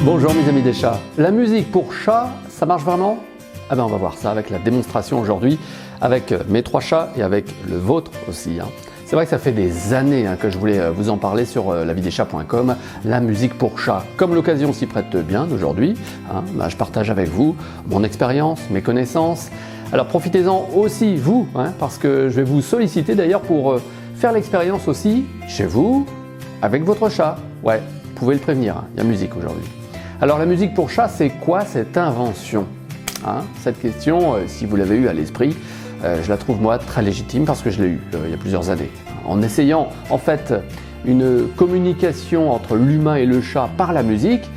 Bonjour mes amis des chats. La musique pour chat, ça marche vraiment? Ah ben on va voir ça avec la démonstration aujourd'hui, avec mes 3 chats et avec le vôtre aussi. C'est vrai que ça fait des années que je voulais vous en parler sur lavideschats.com, la musique pour chat. Comme l'occasion s'y prête bien d'aujourd'hui, je partage avec vous mon expérience, mes connaissances. Alors profitez-en aussi vous, parce que je vais vous solliciter d'ailleurs pour faire l'expérience aussi chez vous, avec votre chat. Ouais, vous pouvez le prévenir, il y a musique aujourd'hui. Alors la musique pour chat, c'est quoi cette invention? Cette question, si vous l'avez eue à l'esprit, je la trouve moi très légitime parce que je l'ai eue il y a plusieurs années. En essayant en fait une communication entre l'humain et le chat par la musique,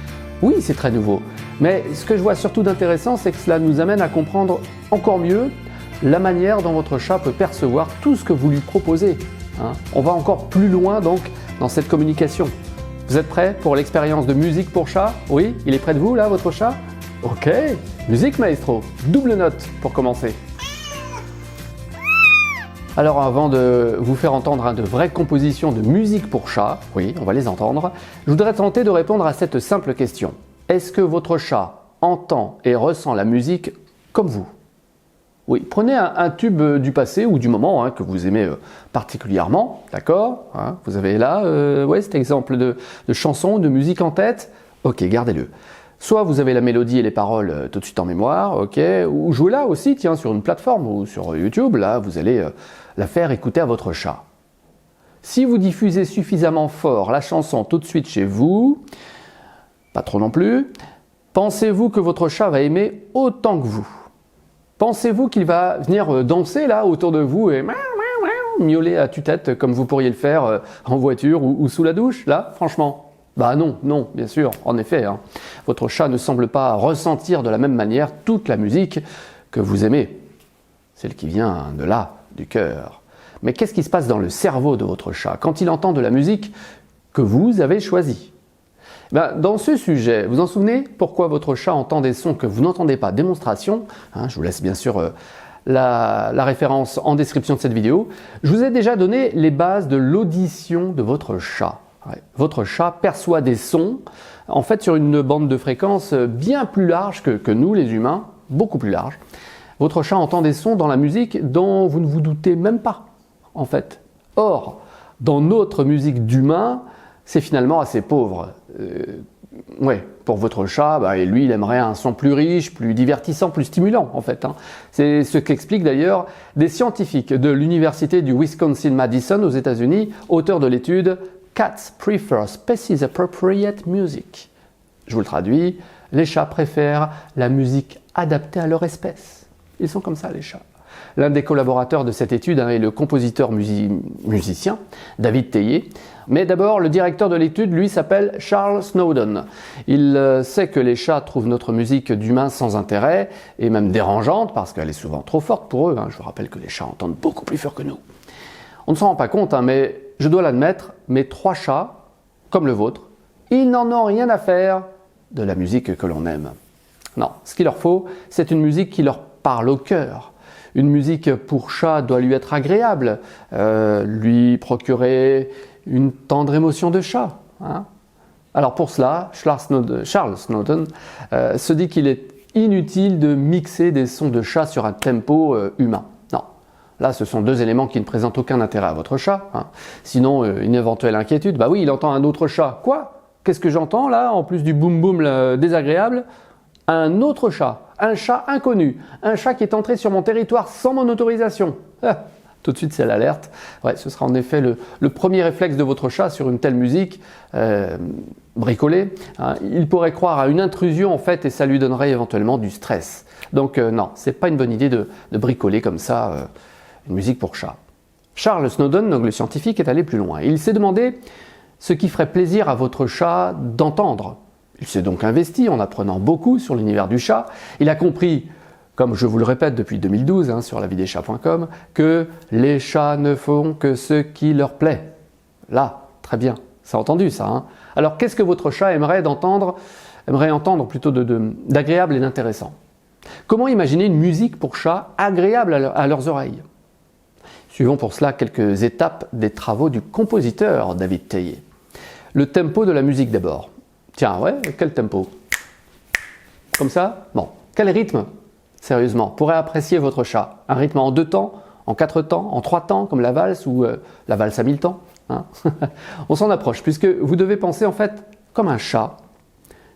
oui c'est très nouveau. Mais ce que je vois surtout d'intéressant, c'est que cela nous amène à comprendre encore mieux la manière dont votre chat peut percevoir tout ce que vous lui proposez. On va encore plus loin donc dans cette communication. Vous êtes prêts pour l'expérience de musique pour chat? Oui, il est près de vous là, votre chat? Ok, musique maestro, double note pour commencer. Alors avant de vous faire entendre de vraies compositions de musique pour chat, oui, on va les entendre, je voudrais tenter de répondre à cette simple question. Est-ce que votre chat entend et ressent la musique comme vous? Oui, prenez un tube du passé ou du moment que vous aimez particulièrement, d'accord? Vous avez là cet exemple de chanson, de musique en tête. Ok, gardez-le. Soit vous avez la mélodie et les paroles tout de suite en mémoire, ok, ou jouez-la aussi, tiens, sur une plateforme ou sur YouTube, là, vous allez la faire écouter à votre chat. Si vous diffusez suffisamment fort la chanson tout de suite chez vous, pas trop non plus, pensez-vous que votre chat va aimer autant que vous? Pensez-vous qu'il va venir danser là autour de vous et miauler à tue-tête comme vous pourriez le faire en voiture ou sous la douche, là, franchement? Bah non, bien sûr, en effet. Votre chat ne semble pas ressentir de la même manière toute la musique que vous aimez. Celle qui vient de là, du cœur. Mais qu'est-ce qui se passe dans le cerveau de votre chat quand il entend de la musique que vous avez choisie? Dans ce sujet, vous en souvenez pourquoi votre chat entend des sons que vous n'entendez pas? Démonstration, je vous laisse bien sûr la référence en description de cette vidéo. Je vous ai déjà donné les bases de l'audition de votre chat. Votre chat perçoit des sons en fait sur une bande de fréquence bien plus large que nous les humains, beaucoup plus large. Votre chat entend des sons dans la musique dont vous ne vous doutez même pas en fait. Or, dans notre musique d'humain, c'est finalement assez pauvre. Pour votre chat, lui il aimerait un son plus riche, plus divertissant, plus stimulant en fait. C'est ce qu'expliquent d'ailleurs des scientifiques de l'université du Wisconsin-Madison aux États-Unis, auteurs de l'étude Cats prefer species appropriate music. Je vous le traduis, les chats préfèrent la musique adaptée à leur espèce. Ils sont comme ça les chats. L'un des collaborateurs de cette étude est le compositeur musicien David Teillier. Mais d'abord, le directeur de l'étude, lui, s'appelle Charles Snowden. Il sait que les chats trouvent notre musique d'humain sans intérêt et même dérangeante parce qu'elle est souvent trop forte pour eux. Je vous rappelle que les chats entendent beaucoup plus fort que nous. On ne s'en rend pas compte, mais je dois l'admettre, mes 3 chats, comme le vôtre, ils n'en ont rien à faire de la musique que l'on aime. Non, ce qu'il leur faut, c'est une musique qui leur parle au cœur. Une musique pour chat doit lui être agréable, lui procurer une tendre émotion de chat. Alors pour cela, Charles Snowden se dit qu'il est inutile de mixer des sons de chat sur un tempo humain. Non, là ce sont 2 éléments qui ne présentent aucun intérêt à votre chat. Sinon, une éventuelle inquiétude, oui, il entend un autre chat. Quoi? Qu'est-ce que j'entends là, en plus du boum-boum désagréable? Un autre chat, un chat inconnu, un chat qui est entré sur mon territoire sans mon autorisation. Tout de suite c'est l'alerte. Ce sera en effet le premier réflexe de votre chat sur une telle musique bricolée. Il pourrait croire à une intrusion en fait et ça lui donnerait éventuellement du stress. Donc non, c'est pas une bonne idée de bricoler comme ça une musique pour chat. Charles Snowden, donc le scientifique, est allé plus loin. Il s'est demandé ce qui ferait plaisir à votre chat d'entendre. Il s'est donc investi en apprenant beaucoup sur l'univers du chat. Il a compris, comme je vous le répète depuis 2012 sur lavideschats.com, que les chats ne font que ce qui leur plaît. Là, très bien, c'est entendu ça. Alors qu'est-ce que votre chat aimerait entendre plutôt d'agréable et d'intéressant? Comment imaginer une musique pour chat agréable à leurs oreilles? Suivons pour cela quelques étapes des travaux du compositeur David Teillier. Le tempo de la musique d'abord. Tiens, ouais, quel tempo? Comme ça? Bon. Quel rythme, sérieusement, pourrait apprécier votre chat? Un rythme en 2 temps, en 4 temps, en 3 temps, comme la valse ou la valse à 1000 temps, hein? On s'en approche, puisque vous devez penser en fait comme un chat,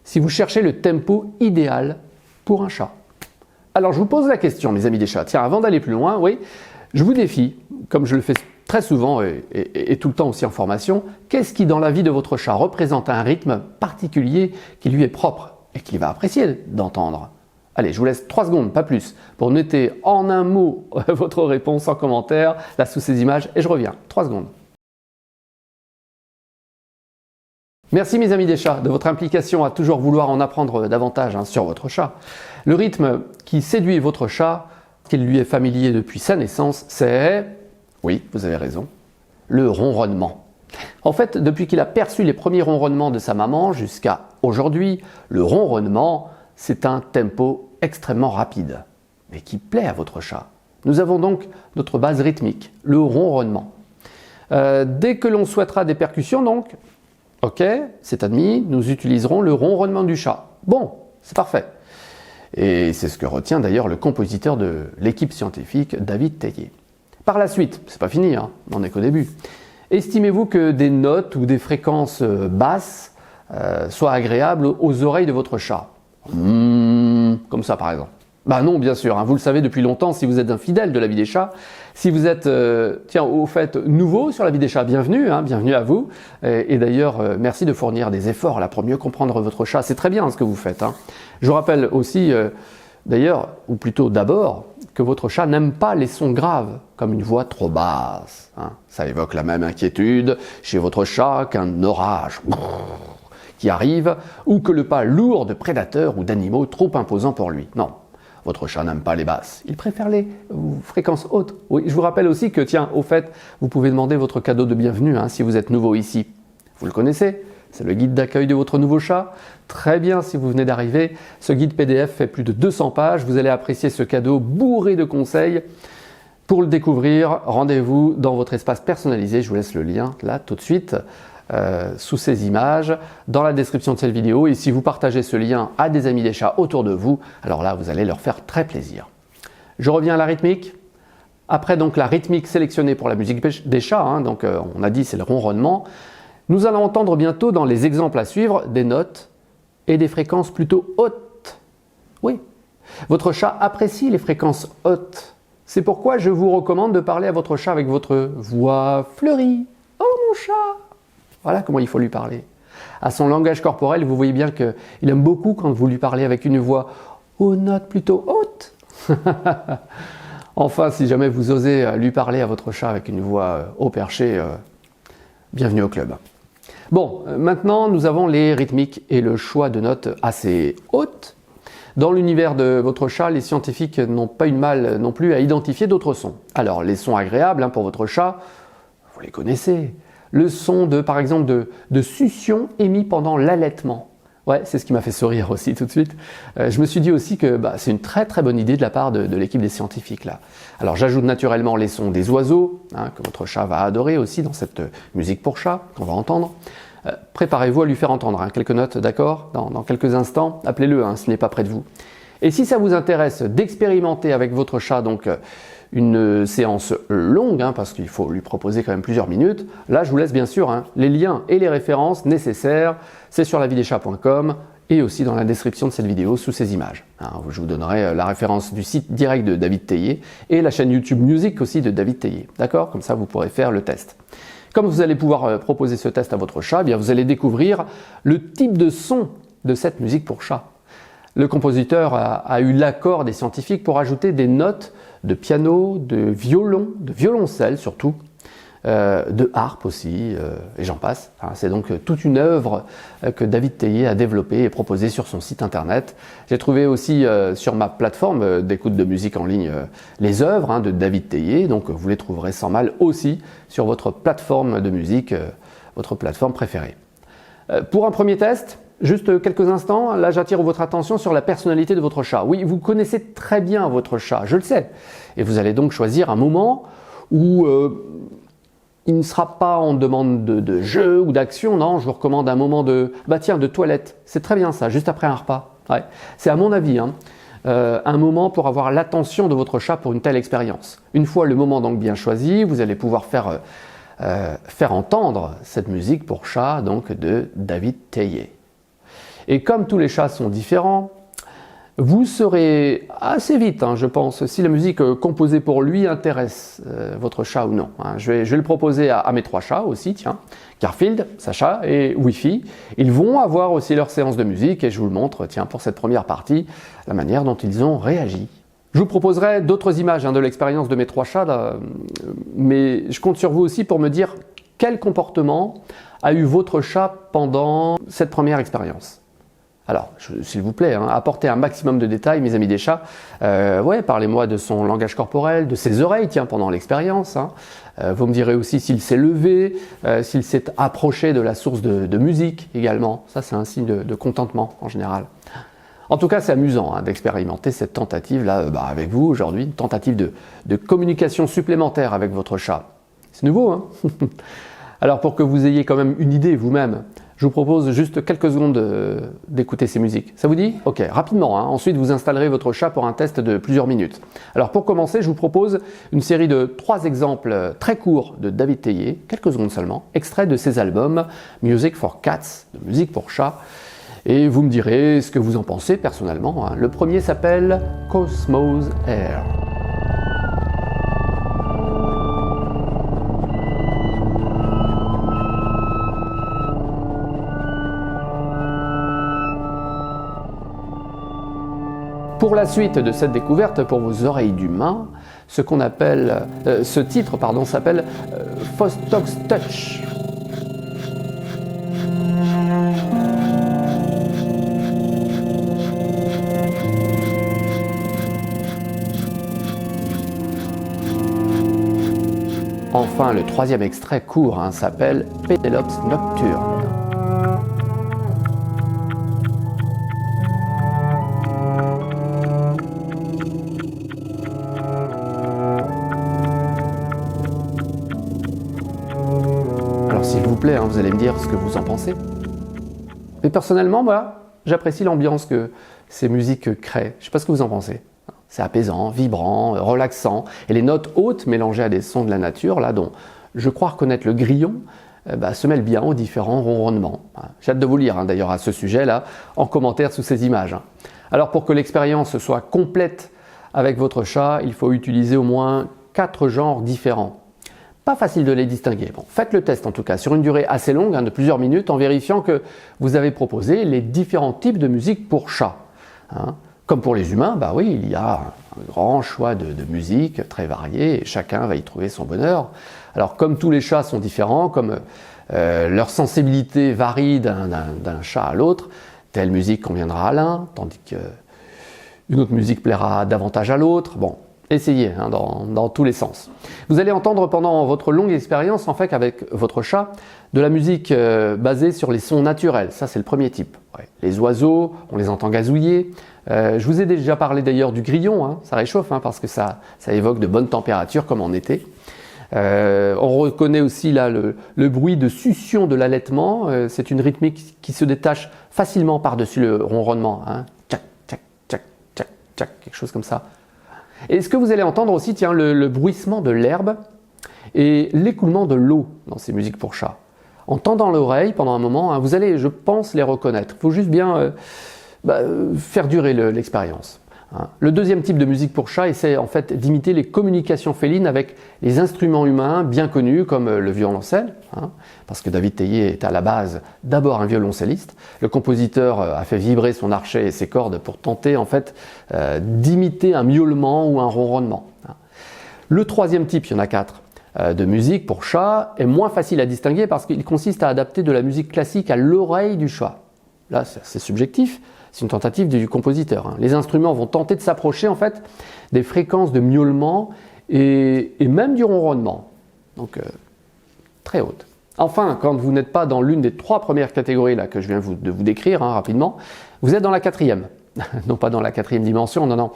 si vous cherchez le tempo idéal pour un chat. Alors je vous pose la question, mes amis des chats. Tiens, avant d'aller plus loin, oui, je vous défie, comme je le fais très souvent et tout le temps aussi en formation, qu'est-ce qui dans la vie de votre chat représente un rythme particulier qui lui est propre et qu'il va apprécier d'entendre? Allez, je vous laisse 3 secondes, pas plus, pour noter en un mot votre réponse en commentaire, là sous ces images, et je reviens. 3 secondes. Merci mes amis des chats de votre implication à toujours vouloir en apprendre davantage sur votre chat. Le rythme qui séduit votre chat, qu'il lui est familier depuis sa naissance, c'est, oui, vous avez raison, le ronronnement. En fait, depuis qu'il a perçu les premiers ronronnements de sa maman jusqu'à aujourd'hui, le ronronnement, c'est un tempo extrêmement rapide, mais qui plaît à votre chat. Nous avons donc notre base rythmique, le ronronnement. Dès que l'on souhaitera des percussions, donc, ok, c'est admis, nous utiliserons le ronronnement du chat. Bon, c'est parfait. Et c'est ce que retient d'ailleurs le compositeur de l'équipe scientifique, David Teillier. Par la suite, c'est pas fini, on n'en est qu'au début. Estimez-vous que des notes ou des fréquences basses soient agréables aux oreilles de votre chat? Comme ça par exemple. Bah non, bien sûr, vous le savez depuis longtemps si vous êtes un fidèle de la vie des chats. Si vous êtes, au fait, nouveau sur la vie des chats, bienvenue, bienvenue à vous. Et d'ailleurs, merci de fournir des efforts là pour mieux comprendre votre chat. C'est très bien ce que vous faites. Je vous rappelle aussi, d'ailleurs, ou plutôt d'abord, que votre chat n'aime pas les sons graves, comme une voix trop basse. Ça évoque la même inquiétude chez votre chat qu'un orage qui arrive, ou que le pas lourd de prédateurs ou d'animaux trop imposants pour lui. Non. Votre chat n'aime pas les basses, il préfère les fréquences hautes. Oui, je vous rappelle aussi que, tiens, au fait, vous pouvez demander votre cadeau de bienvenue si vous êtes nouveau ici. Vous le connaissez, c'est le guide d'accueil de votre nouveau chat. Très bien, si vous venez d'arriver, ce guide PDF fait plus de 200 pages. Vous allez apprécier ce cadeau bourré de conseils. Pour le découvrir, rendez-vous dans votre espace personnalisé. Je vous laisse le lien là tout de suite. Sous ces images, dans la description de cette vidéo, et si vous partagez ce lien à des amis des chats autour de vous, alors là vous allez leur faire très plaisir. Je reviens à la rythmique. Après donc la rythmique sélectionnée pour la musique des chats, donc on a dit c'est le ronronnement, nous allons entendre bientôt dans les exemples à suivre des notes et des fréquences plutôt hautes. Oui, votre chat apprécie les fréquences hautes. C'est pourquoi je vous recommande de parler à votre chat avec votre voix fleurie. Oh mon chat! Voilà comment il faut lui parler. À son langage corporel, vous voyez bien qu'il aime beaucoup quand vous lui parlez avec une voix aux notes plutôt hautes. Enfin, si jamais vous osez lui parler à votre chat avec une voix haut perché, bienvenue au club. Bon, maintenant nous avons les rythmiques et le choix de notes assez hautes. Dans l'univers de votre chat, les scientifiques n'ont pas eu de mal non plus à identifier d'autres sons. Alors, les sons agréables pour votre chat, vous les connaissez. Le son par exemple de succion émis pendant l'allaitement. Ouais, c'est ce qui m'a fait sourire aussi tout de suite. Je me suis dit aussi que c'est une très très bonne idée de la part de l'équipe des scientifiques là. Alors j'ajoute naturellement les sons des oiseaux, que votre chat va adorer aussi dans cette musique pour chat qu'on va entendre. Préparez-vous à lui faire entendre quelques notes, d'accord, dans quelques instants. Appelez-le s'il n'est pas près de vous. Et si ça vous intéresse d'expérimenter avec votre chat donc une séance longue, parce qu'il faut lui proposer quand même plusieurs minutes, là je vous laisse bien sûr les liens et les références nécessaires, c'est sur lavideschats.com et aussi dans la description de cette vidéo sous ces images. Je vous donnerai la référence du site direct de David Teillier et la chaîne YouTube Music aussi de David Teillier, d'accord? Comme ça vous pourrez faire le test. Comme vous allez pouvoir proposer ce test à votre chat, bien vous allez découvrir le type de son de cette musique pour chat. Le compositeur a eu l'accord des scientifiques pour ajouter des notes de piano, de violon, de violoncelle surtout, de harpe aussi, et j'en passe. C'est donc toute une œuvre que David Teillier a développée et proposée sur son site internet. J'ai trouvé aussi sur ma plateforme d'écoute de musique en ligne les œuvres de David Teillier, donc vous les trouverez sans mal aussi sur votre plateforme de musique, votre plateforme préférée. Pour un premier test, juste quelques instants, là j'attire votre attention sur la personnalité de votre chat. Oui, vous connaissez très bien votre chat, je le sais. Et vous allez donc choisir un moment où il ne sera pas en demande de jeu ou d'action, non, je vous recommande un moment de toilette. C'est très bien ça, juste après un repas. Ouais. C'est à mon avis, un moment pour avoir l'attention de votre chat pour une telle expérience. Une fois le moment donc bien choisi, vous allez pouvoir faire entendre cette musique pour chat donc de David Teillier. Et comme tous les chats sont différents, vous saurez assez vite, je pense, si la musique composée pour lui intéresse votre chat ou non. Je vais le proposer à mes 3 chats aussi, tiens, Garfield, Sacha et Wi-Fi. Ils vont avoir aussi leur séance de musique et je vous le montre, tiens, pour cette première partie, la manière dont ils ont réagi. Je vous proposerai d'autres images de l'expérience de mes 3 chats, là, mais je compte sur vous aussi pour me dire quel comportement a eu votre chat pendant cette première expérience. Alors, s'il vous plaît, apportez un maximum de détails, mes amis des chats. Parlez-moi de son langage corporel, de ses oreilles, tiens, pendant l'expérience. Vous me direz aussi s'il s'est levé, s'il s'est approché de la source de musique également. Ça, c'est un signe de contentement en général. En tout cas, c'est amusant d'expérimenter cette tentative-là avec vous aujourd'hui, une tentative de communication supplémentaire avec votre chat. C'est nouveau, Alors, pour que vous ayez quand même une idée vous-même, je vous propose juste quelques secondes d'écouter ces musiques. Ça vous dit? Ok, rapidement. Ensuite, vous installerez votre chat pour un test de plusieurs minutes. Alors, pour commencer, je vous propose une série de 3 exemples très courts de David Teillier, quelques secondes seulement, extraits de ses albums Music for Cats, de musique pour chats. Et vous me direz ce que vous en pensez personnellement. Le premier s'appelle Cosmos Air. Pour la suite de cette découverte, pour vos oreilles d'humain, ce titre s'appelle Fostox Touch. Enfin, le troisième extrait court s'appelle Penelope's Nocturne. S'il vous plaît, vous allez me dire ce que vous en pensez. Mais personnellement, moi, j'apprécie l'ambiance que ces musiques créent. Je ne sais pas ce que vous en pensez. C'est apaisant, vibrant, relaxant. Et les notes hautes mélangées à des sons de la nature, là, dont je crois reconnaître le grillon, se mêlent bien aux différents ronronnements. J'ai hâte de vous lire, d'ailleurs, à ce sujet-là, en commentaire sous ces images. Alors, pour que l'expérience soit complète avec votre chat, il faut utiliser au moins 4 genres différents. Pas facile de les distinguer. Bon, faites le test en tout cas sur une durée assez longue, de plusieurs minutes, en vérifiant que vous avez proposé les différents types de musique pour chat. Comme pour les humains, il y a un grand choix de musique très varié et chacun va y trouver son bonheur. Alors comme tous les chats sont différents, comme leur sensibilité varie d'un chat à l'autre, telle musique conviendra à l'un, tandis qu'une autre musique plaira davantage à l'autre. Bon, essayez dans tous les sens. Vous allez entendre pendant votre longue expérience avec votre chat de la musique basée sur les sons naturels. Ça, c'est le premier type. Les oiseaux, on les entend gazouiller. Je vous ai déjà parlé d'ailleurs du grillon. Ça réchauffe parce que ça évoque de bonnes températures comme en été. On reconnaît aussi là le bruit de succion de l'allaitement. C'est une rythmique qui se détache facilement par-dessus le ronronnement. Tchac, tchac, tchac, tchac, tchac, quelque chose comme ça. Et ce que vous allez entendre aussi, le bruissement de l'herbe et l'écoulement de l'eau dans ces musiques pour chat. En tendant l'oreille pendant un moment, vous allez, je pense, les reconnaître. Il faut juste bien faire durer l'expérience. Le deuxième type de musique pour chat essaie en fait d'imiter les communications félines avec les instruments humains bien connus comme le violoncelle, parce que David Teillier est à la base d'abord un violoncelliste. Le compositeur a fait vibrer son archet et ses cordes pour tenter en fait d'imiter un miaulement ou un ronronnement. Le troisième type, il y en a 4, de musique pour chat est moins facile à distinguer parce qu'il consiste à adapter de la musique classique à l'oreille du chat. Là, c'est subjectif. C'est une tentative du compositeur. Les instruments vont tenter de s'approcher en fait des fréquences de miaulement et même du ronronnement. Donc très haute. Enfin, quand vous n'êtes pas dans l'une des 3 premières catégories là, que je viens de vous décrire rapidement, vous êtes dans la 4e. Non pas dans la 4e dimension, non.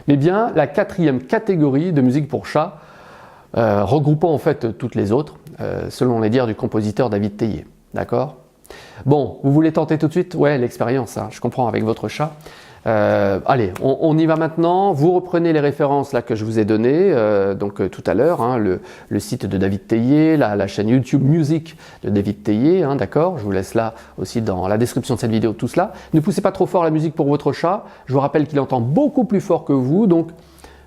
Mais bien la 4e catégorie de musique pour chat, regroupant en fait toutes les autres. selon les dires du compositeur David Théier. D'accord? Bon, vous voulez tenter tout de suite? Ouais, l'expérience, hein, je comprends, avec votre chat. Allez, on y va maintenant. Vous reprenez les références là que je vous ai données tout à l'heure, hein, le site de David Théier, la chaîne YouTube Music de David Théier, hein, d'accord? Je vous laisse là aussi dans la description de cette vidéo tout cela. Ne poussez pas trop fort la musique pour votre chat. Je vous rappelle qu'il entend beaucoup plus fort que vous, donc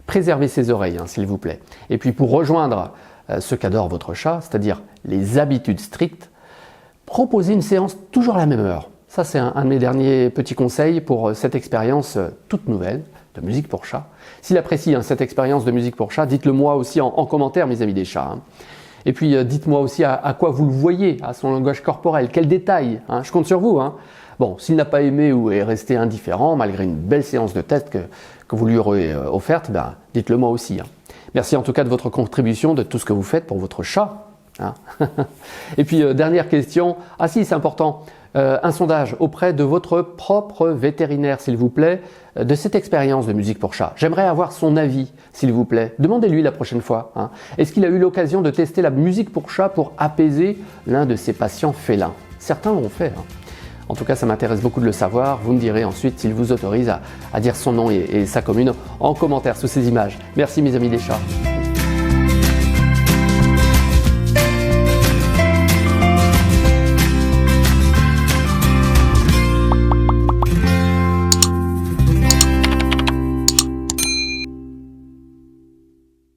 préservez ses oreilles, hein, s'il vous plaît. Et puis pour rejoindre ce qu'adore votre chat, c'est-à-dire les habitudes strictes, proposez une séance toujours à la même heure. Ça, c'est un de mes derniers petits conseils pour cette expérience toute nouvelle de musique pour chat. S'il apprécie cette expérience de musique pour chat, dites-le moi aussi en commentaire, mes amis des chats. Hein. Et puis, dites-moi aussi à quoi vous le voyez, à son langage corporel, quels détails. Hein. Je compte sur vous. Hein. Bon, s'il n'a pas aimé ou est resté indifférent, malgré une belle séance de test que vous lui aurez offerte, dites-le moi aussi. Hein. Merci en tout cas de votre contribution, de tout ce que vous faites pour votre chat. Hein. Et puis, dernière question. Ah si, c'est important. Un sondage auprès de votre propre vétérinaire, s'il vous plaît, de cette expérience de musique pour chat. J'aimerais avoir son avis, s'il vous plaît. Demandez-lui la prochaine fois. Hein. Est-ce qu'il a eu l'occasion de tester la musique pour chat pour apaiser l'un de ses patients félins? Certains l'ont fait. Hein. En tout cas, ça m'intéresse beaucoup de le savoir. Vous me direz ensuite s'il vous autorise à dire son nom et sa commune en commentaire sous ces images. Merci mes amis des chats.